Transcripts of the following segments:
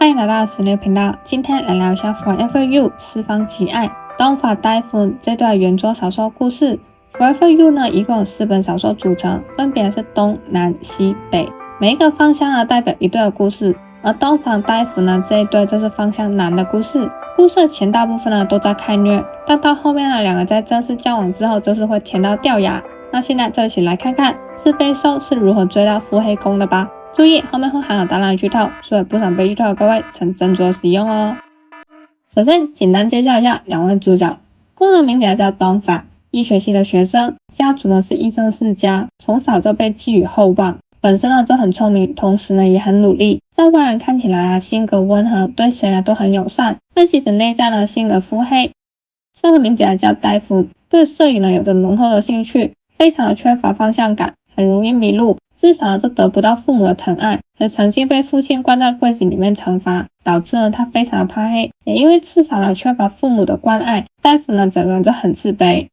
欢迎来到石榴频道，今天来聊一下 Forever You 四方奇爱东法大夫这段原作小说故事。Forever You 呢，一共有4本小说组成，分别是东南西北，每一个方向呢代表一对的故事，而东方大夫呢这一对就是方向南的故事。故事的前大部分呢都在开虐，但到后面呢两个在正式交往之后就是会甜到掉牙。那现在就一起来看看是非兽是如何追到腹黑宫的吧。注意后面会含有大量的剧透，所以不想被剧透的各位请斟酌使用哦。首先简单介绍一下两位主角，故事名字叫东法，医学系的学生，家族呢是医生世家，从小就被寄予厚望，本身呢就很聪明，同时呢也很努力，在外人看起来性格温和，对谁呢都很友善，但其实内在呢性格腹黑。这个名字叫戴夫，对摄影呢有着浓厚的兴趣，非常的缺乏方向感，很容易迷路，至少就得不到父母的疼爱，还曾经被父亲关在柜子里面惩罚，导致呢他非常的怕黑，也因为至少呢缺乏父母的关爱，戴夫呢整个人就很自卑。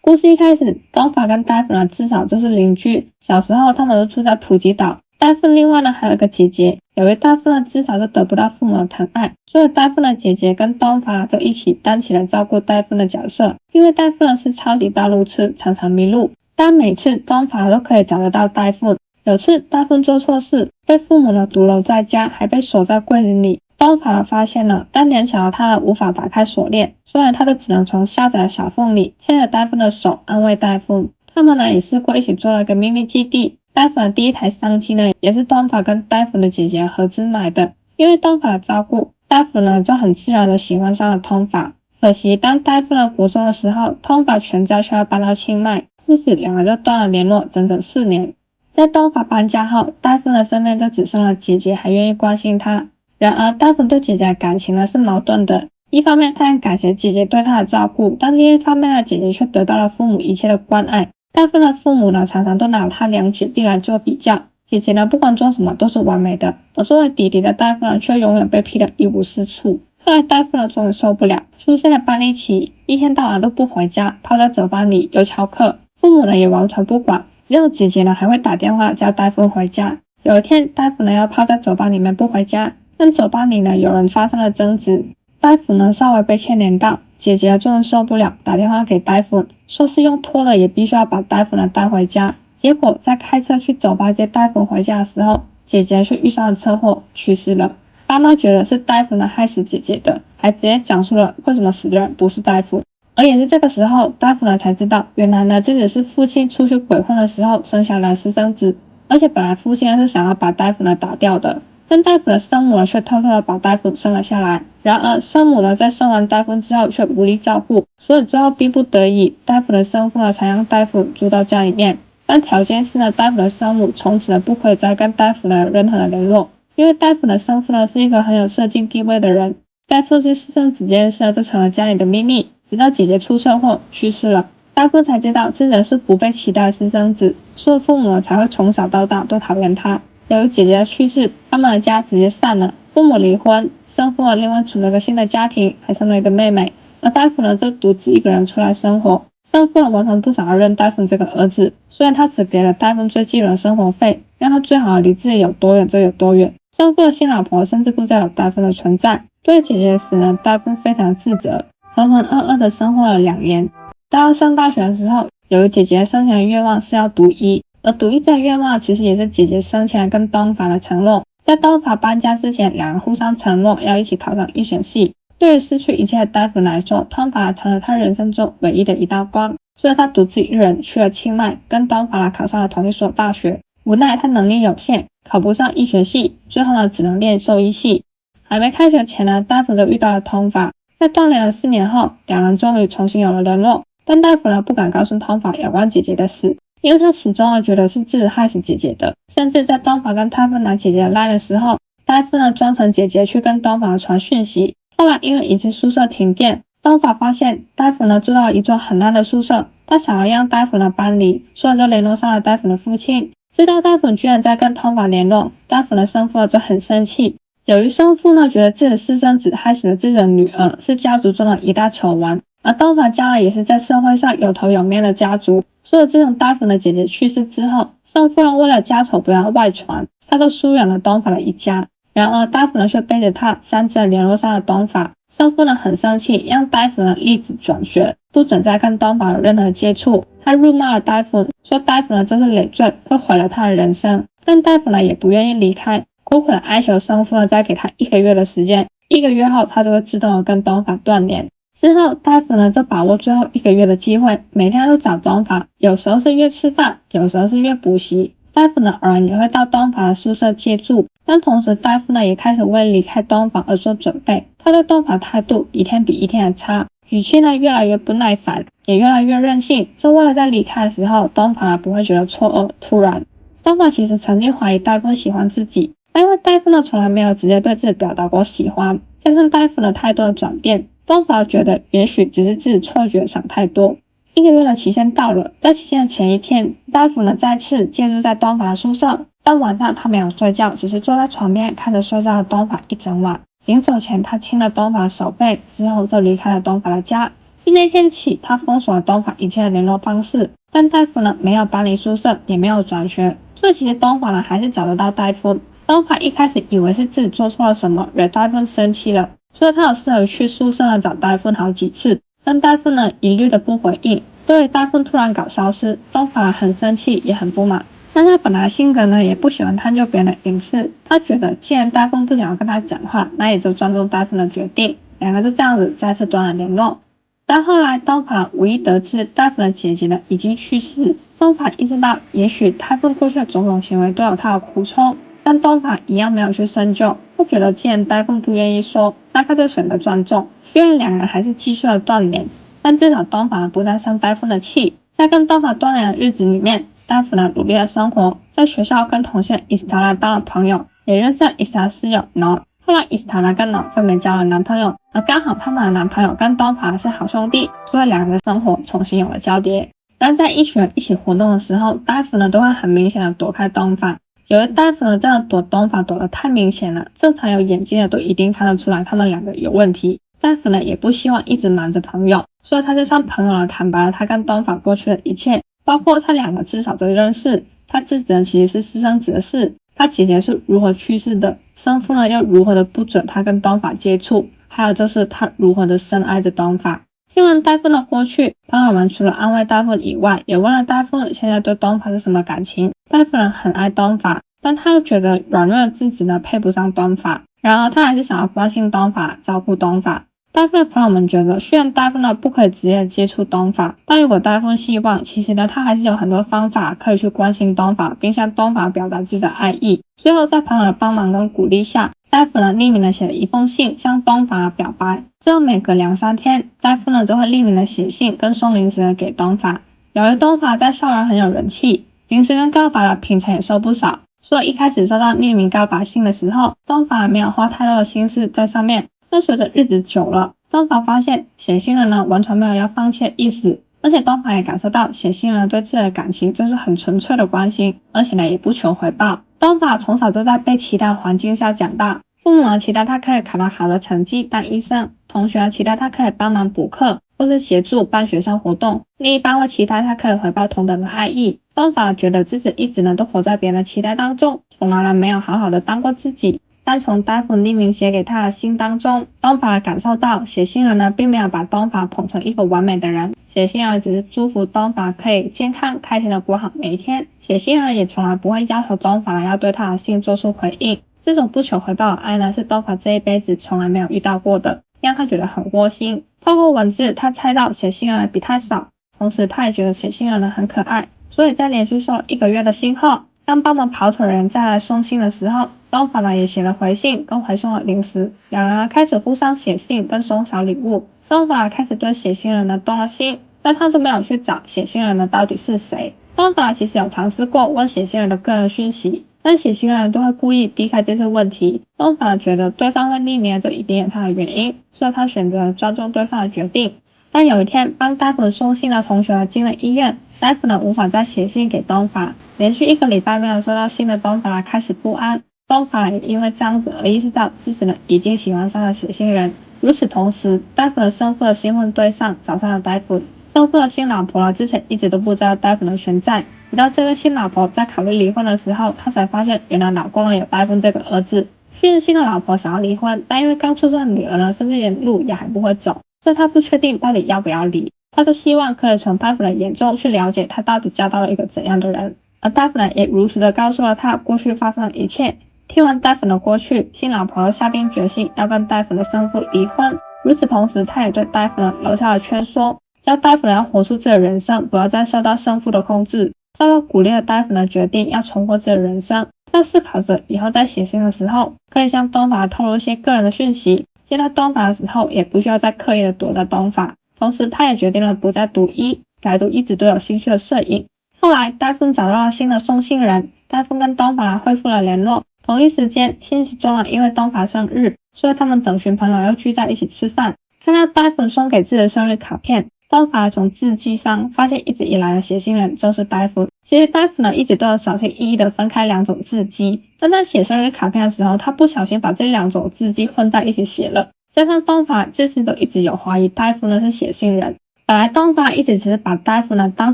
故事一开始，东法跟戴夫呢至少就是邻居，小时候他们都住在普吉岛。戴夫另外呢还有一个姐姐，由于戴夫呢至少是得不到父母的疼爱，所以戴夫的姐姐跟东法就一起担起了照顾戴夫的角色。因为戴夫呢是超级大路痴，常常迷路，但每次东法都可以找得到戴夫。有次戴夫做错事，被父母呢独留在家，还被锁在柜子里。东法发现了，但联想到他无法打开锁链，所以他就只能从狭窄的小缝里牵着戴夫的手，安慰戴夫。他们呢也试过一起做了个秘密基地。戴夫的第一台相机呢，也是东法跟戴夫的姐姐合资买的。因为东法的照顾，戴夫呢就很自然的喜欢上了东法。可惜当戴夫国中的时候，东法全家却要搬到清迈，自此两人就断了联络整整4年。在东法搬家后，戴夫的身边就只剩了姐姐还愿意关心他。然而戴夫对姐姐的感情呢是矛盾的，一方面他很感谢姐姐对他的照顾，但另一方面呢姐姐却得到了父母一切的关爱。戴夫的父母呢常常都拿他两姐弟来做比较，姐姐呢不管做什么都是完美的，而作为弟弟的戴夫呢却永远被批得一无是处。后来戴夫呢终于受不了，出现了叛逆期，一天到晚都不回家，泡在酒吧里又翘课，父母呢也完全不管，只有姐姐呢还会打电话叫戴夫回家。有一天戴夫呢要泡在酒吧里面不回家，但酒吧里呢有人发生了争执，戴夫呢稍微被牵连到，姐姐终于受不了，打电话给戴夫，说是用拖的也必须要把戴夫带回家。结果在开车去酒吧接戴夫回家的时候，姐姐却遇上了车祸去世了。爸妈觉得是戴夫害死姐姐的，还直接讲述了为什么死的人不是戴夫。而也是这个时候，戴夫才知道，原来这只是父亲出去鬼混的时候生下来的私生子，而且本来父亲是想要把戴夫打掉的，但戴夫的生母却偷偷的把戴夫生了下来。然而生母在生完戴夫之后却无力照顾，所以最后逼不得已，戴夫的生父才让戴夫住到家里面，但条件是戴夫的生母从此不可以再跟戴夫有任何的联络，因为戴夫的生父是一个很有社经地位的人，戴夫是私生子这件事就成了家里的秘密。直到姐姐出车祸去世了，戴夫才知道自己是不被期待的私生子，所以父母才会从小到大都讨厌他。由于姐姐的去世，他们的家直接散了，父母离婚，生父另外组了个新的家庭，还生了一个妹妹，而戴夫就独自一个人出来生活。生父完全不想要认戴夫这个儿子，所以他只给了戴夫最基本的生活费，让他最好离自己有多远就有多远。生父的新老婆甚至不知道有戴夫的存在，对姐姐的死呢，戴夫非常自责，浑浑噩噩的生活了2年。到上大学的时候，由于姐姐生前的愿望是要读医，而读医这个愿望其实也是姐姐生前跟东法的承诺。在东法搬家之前，两人互相承诺要一起考上医学系。对于失去一切的戴夫来说，东法成了他人生中唯一的一道光，所以他独自一人去了清迈，跟东法考上了同一所大学。无奈他能力有限，考不上医学系，最后只能念兽医系。还没开学前戴夫就遇到了东法。在断联了4年后，两人终于重新有了联络，但戴夫不敢告诉东法有关姐姐的事，因为他始终觉得是自己害死姐姐的。甚至在东法跟戴夫拿姐姐的赖的时候，戴夫装成姐姐去跟东法传讯息。后来因为一次宿舍停电，东法发现戴夫住到了一座很烂的宿舍，他想要让戴夫搬离，所以就联络上了戴夫的父亲。知道戴夫居然在跟东法联络，戴夫的生父就很生气。由于生父觉得自己的私生子害死了自己的女儿，是家族中的一大丑闻，而东法家也是在社会上有头有面的家族，所以自从戴夫的姐姐去世之后，生父为了家丑不要外传，他就疏远了东法的一家。然而大夫呢却背着他擅自联络上了东法。生父呢很生气，让大夫呢立即转学，不准再跟东法有任何接触。他辱骂了大夫，说大夫呢这是累赘，会毁了他的人生。但大夫呢也不愿意离开，苦苦的哀求生父呢再给他1个月的时间，1个月后他就会自动的跟东法断联。之后大夫呢就把握最后1个月的机会，每天都找东法，有时候是约吃饭，有时候是约补习。大夫呢偶然也会到东法的宿舍借住，但同时大夫呢也开始为离开东法而做准备。他对东法态度一天比一天的差，语气呢越来越不耐烦，也越来越任性，这为了在离开的时候东法不会觉得错愕。突然东法其实曾经怀疑大夫喜欢自己，但因为大夫呢从来没有直接对自己表达过喜欢，加上大夫的态度的转变，东法觉得也许只是自己错觉想太多。1个月的期限到了，在期限的前一天，大夫呢再次借住在东法的宿舍，但晚上他没有睡觉，只是坐在床边看着睡觉的东法一整晚。临走前，他亲了东法的手背，之后就离开了东法的家。自那天起，他封锁了东法一切的联络方式，但大夫呢没有搬离宿舍，也没有转学，所以其实东法呢还是找得到大夫。东法一开始以为是自己做错了什么，惹大夫生气了，所以他有试着去宿舍找大夫好几次，但大夫呢一律的不回应。对于大夫突然搞消失，东法很生气也很不满。但他本来性格呢也不喜欢探究别人的隐私，他觉得既然大夫不想要跟他讲话，那也就尊重大夫的决定。两个就这样子再次断了联络。但后来东法无意得知大夫的姐姐呢已经去世，东法意识到也许大夫过去的种种行为都有他的苦衷，但东法一样没有去深究，不觉得既然大夫不愿意说，那他就选择尊重。虽然两人还是继续了断联，但至少东法不再生大夫的气。在跟东法断联的日子里面，大夫呢努力的生活，在学校跟同学伊斯塔拉当了朋友，也认识了伊斯塔室友诺。后来伊斯塔拉跟诺分别交了男朋友，而刚好他们的男朋友跟东法是好兄弟，所以两人的生活重新有了交叠。但在一群人一起活动的时候，大夫呢都会很明显的躲开东法。有的大夫呢这样躲东法躲得太明显了，正常有眼睛的都一定看得出来他们两个有问题。大夫呢也不希望一直瞒着朋友，所以他就向朋友呢坦白了他跟东法过去的一切，包括他两个至少都认识，他自己呢其实是私生子的事，他姐姐是如何去世的，生父呢又如何的不准他跟东法接触，还有就是他如何的深爱着东法。听完大夫的过去，朋友们除了安慰大夫以外，也问了大夫现在对东法是什么感情。大夫呢很爱东法，但他又觉得软弱的自己呢配不上东法，然而他还是想要关心东法，照顾东法。大夫的朋友们觉得，虽然大夫呢不可以直接接触东法，但如果大夫希望，其实呢他还是有很多方法可以去关心东法，并向东法表达自己的爱意。最后在朋友的帮忙跟鼓励下，大夫呢匿名的写了一封信向东法表白。之后每隔2-3天，大夫呢就会匿名的写信跟送零食给东法。由于东法在校园很有人气，零食跟告白的平常也收不少，所以一开始收到匿名告白信的时候，东法没有花太多的心思在上面。但随着日子久了，东法发现写信人呢完全没有要放弃的意思，而且东法也感受到写信人对自己的感情就是很纯粹的关心，而且呢也不求回报。东法从小就在被期待环境下长大，父母期待他可以考到好的成绩当医生，同学期待他可以帮忙补课或是协助办学校活动，另一半会期待他可以回报同等的爱意。东法觉得自己一直呢都活在别人的期待当中，从来没有好好的当过自己。但从大夫匿名写给他的信当中，东法感受到写信人呢并没有把东法捧成一个完美的人，写信人只是祝福东法可以健康开心的过好每一天，写信人也从来不会要求东法要对他的信做出回应。这种不求回报的爱呢，是东法这一辈子从来没有遇到过的，让他觉得很窝心。透过文字，他猜到写信人比他少，同时他也觉得写信人很可爱，所以在连续收了1个月的信后，当帮忙跑腿的人再来送信的时候，东法呢也写了回信跟回送了零食，两人开始互相写信跟送小礼物。东法开始对写信人呢动了心，但他都没有去找写信人呢到底是谁。东法其实有尝试过问写信人的个人讯息，但写信人都会故意避开这些问题。东法觉得对方会匿名就一定有他的原因，所以他选择尊重对方的决定。但有一天帮大夫送信的同学进了医院，大夫呢无法再写信给东法，连续1个礼拜没有收到信的东法开始不安。东法也因为这样子而意识到自己呢已经喜欢上了写信人。与此同时，大夫的生父的新婚对象找上了大夫，生父的新老婆呢之前一直都不知道大夫的存在，直到这个新老婆在考虑离婚的时候，她才发现原来老公呢有大夫这个儿子。续新的老婆想要离婚，但因为刚出生的女儿呢，甚至连路也还不会走，所以他不确定到底要不要离。他就希望可以从戴夫的眼中去了解他到底交到了一个怎样的人，而戴夫呢也如实的告诉了他过去发生的一切。听完戴夫的过去，新老婆下定决心要跟戴夫的生父离婚。与此同时，他也对戴夫呢留下了劝说，叫戴夫呢要活出自己的人生，不要再受到生父的控制。受到鼓励的戴夫呢决定要重获自己的人生，他思考着以后在写信的时候可以向东法透露一些个人的讯息，接到东法的时候也不需要再刻意的躲在东法。同时他也决定了不再读医，改读一直都有兴趣的摄影。后来戴夫找到了新的送信人，戴夫跟东法恢复了联络。同一时间，信息中因为东法生日，所以他们整群朋友又聚在一起吃饭。看到戴夫送给自己的生日卡片，东法从字迹上发现一直以来的写信人就是戴夫。其实戴夫呢一直都有小心翼翼的分开两种字迹，但在写生日卡片的时候，他不小心把这两种字迹混在一起写了。加上东法这次都一直有怀疑戴夫呢是写信人。本来东法一直只是把戴夫呢当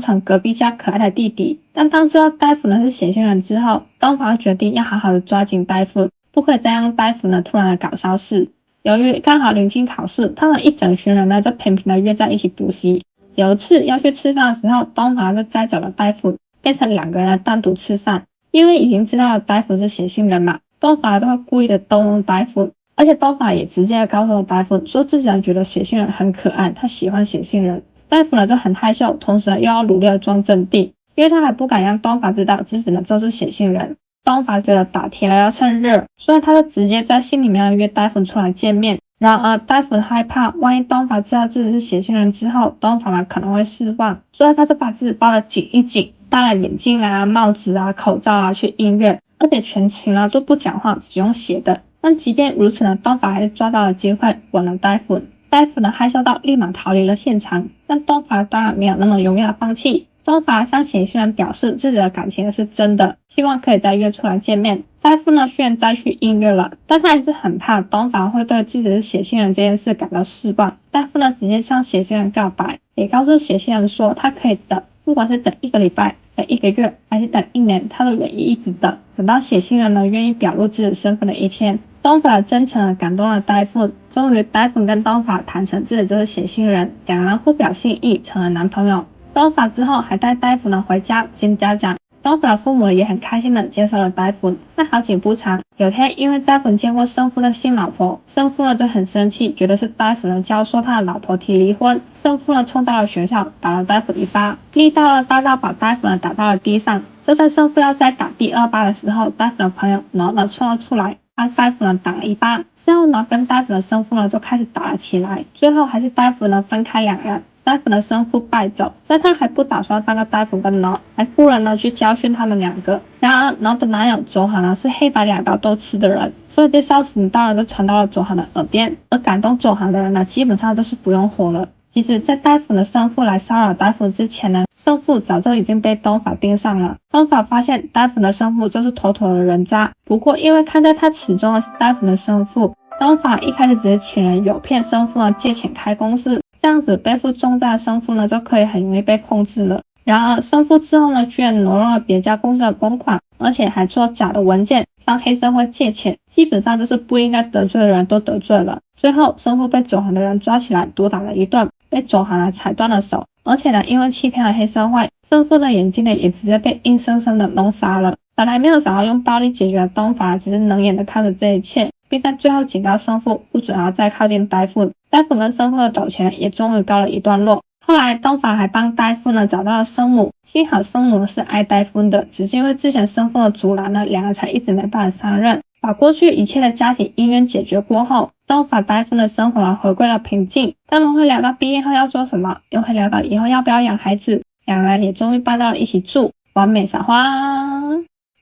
成隔壁家可爱的弟弟，但当知道戴夫呢是写信人之后，东法决定要好好的抓紧戴夫，不可以再让戴夫呢突然的搞消失。由于刚好临近考试，他们一整群人呢就频频的约在一起补习。有一次要去吃饭的时候，东法就摘走了戴夫，变成两个人单独吃饭。因为已经知道了戴夫是写信人嘛，东法都会故意的逗弄戴夫。而且东法也直接告诉了戴夫，说自己觉得写信人很可爱，他喜欢写信人。戴夫呢就很害羞，同时又要努力的装镇定，因为他还不敢让东法知道自己呢就是写信人。东法觉得打铁了要趁热，所以他就直接在信里面约戴夫出来见面。然而戴夫害怕，万一东法知道自己是写信人之后，东法呢可能会失望，所以他就把自己包得紧一紧，戴了眼镜啊、帽子啊、口罩啊去音乐，而且全程呢都不讲话，只用写的。但即便如此呢，东法还是抓到了机会吻了戴夫。戴夫呢害羞到立马逃离了现场，但东法当然没有那么容易的放弃。东法向写信人表示自己的感情是真的，希望可以再约出来见面。戴夫呢虽然再去音乐了，但他还是很怕东法会对自己是写信人这件事感到失望。戴夫呢直接向写信人告白，也告诉写信人说他可以等，不管是等1个礼拜、等1个月还是等1年，他都愿意一直等，等到写信人呢愿意表露自己身份的一天。东法真诚地感动了戴夫，终于戴夫跟东法坦诚自己就是写信人，两人互表心意，成了男朋友。东法之后还带戴夫呢回家见家长，东法的父母也很开心的接受了戴夫。但好景不长，有天因为戴夫见过生父的新老婆，生父呢就很生气，觉得是戴夫呢教唆他的老婆提离婚。生父呢冲到了学校，打了戴夫一巴，力道呢大到把戴夫呢打到了地上。就在生父要再打第2巴的时候，戴夫的朋友诺呢冲了出来，把戴夫呢打了一巴。之后呢跟戴夫的生父呢就开始打了起来，最后还是戴夫呢分开两人。戴夫的生父败走，但他还不打算放过戴夫跟诺，还雇人呢去教训他们两个。然而诺的男友佐罕呢是黑白两道都吃的人，所以这消息当然就传到了佐罕的耳边，而感动佐罕的人呢基本上都是不用活了。其实在戴夫的生父来骚扰戴夫之前呢，生父早就已经被东法盯上了。东法发现戴夫的生父就是妥妥的人渣，不过因为看在他始终是戴夫的生父，东法一开始只是请人诱骗生父呢借钱开公司，这样子背负重担的生父呢就可以很容易被控制了。然而生父之后呢居然挪用了别家公司的公款，而且还做假的文件向黑社会借钱，基本上就是不应该得罪的人都得罪了。最后生父被走韩的人抓起来毒打了一顿，被走韩呢踩断了手，而且呢因为欺骗了黑社会，生父的眼睛呢也直接被硬生生的弄瞎了。本来没有想要用暴力解决的东法只是冷眼的看着这一切，并在最后警告生父不准要再靠近戴夫。戴夫跟生父的斗钱也终于告了一段落。后来东法还帮戴夫呢找到了生母，幸好生母是爱戴夫的，只是因为之前生父的阻拦呢，两个才一直没办法相认。把过去一切的家庭因缘解决过后，东法戴夫的生活回归了平静。他们会聊到毕业后要做什么，又会聊到以后要不要养孩子，两人也终于搬到了一起住，完美撒花。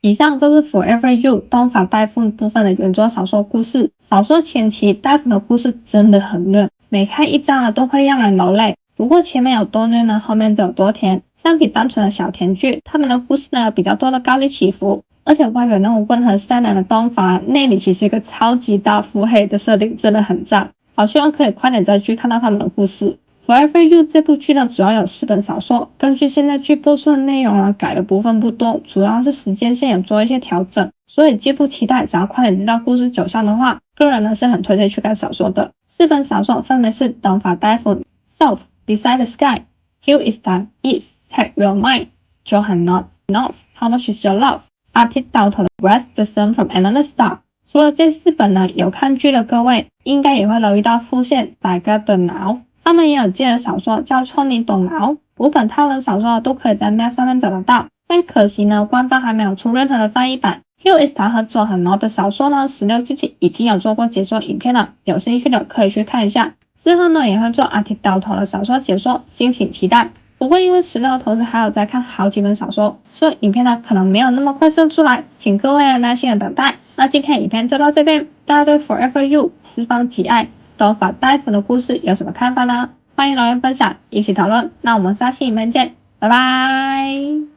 以上就是 Forever You 东法戴夫部分的原作小说故事。小说前期戴夫的故事真的很虐，每看一章都会让人流泪。不过前面有多虐呢，后面就有多甜。相比单纯的小甜剧，他们的故事呢有比较多的高低起伏，而且外表那种温和善良的东法，内里其实一个超级大腹黑的设定，真的很赞。好希望可以快点再去看到他们的故事。Forever You 这部剧呢，主要有4本小说，根据现在剧播出的内容呢，改的部分不多，主要是时间线有做一些调整，所以既不期待，想要快点知道故事走向的话，个人呢是很推荐去看小说的。4本小说分别是东法大夫、South, Beside the Sky, Hill is the East, Take Your Mind, Johan Not North, How Much Is Your Love, Arctic Down to the West, The Sun from Another Star。除了这4本呢，有看剧的各位应该也会留意到副线大家的脑，他们也有接的小说叫《你懂脑》，5本泰文小说都可以在 Map 上面找得到，但可惜呢，官方还没有出任何的翻译版。Hill is the 和Johan Not的小说呢，16自己已经有做过解说影片了，有兴趣的可以去看一下。之后呢，也会做 Arctic 到头的小说解说，敬请期待。不过因为石榴同时还有在看好几本小说，所以影片呢可能没有那么快生出来，请各位耐心的等待。那今天的影片就到这边，大家对 Forever You 四方极爱东法大夫的故事有什么看法呢？欢迎留言分享，一起讨论。那我们下期影片见，拜拜。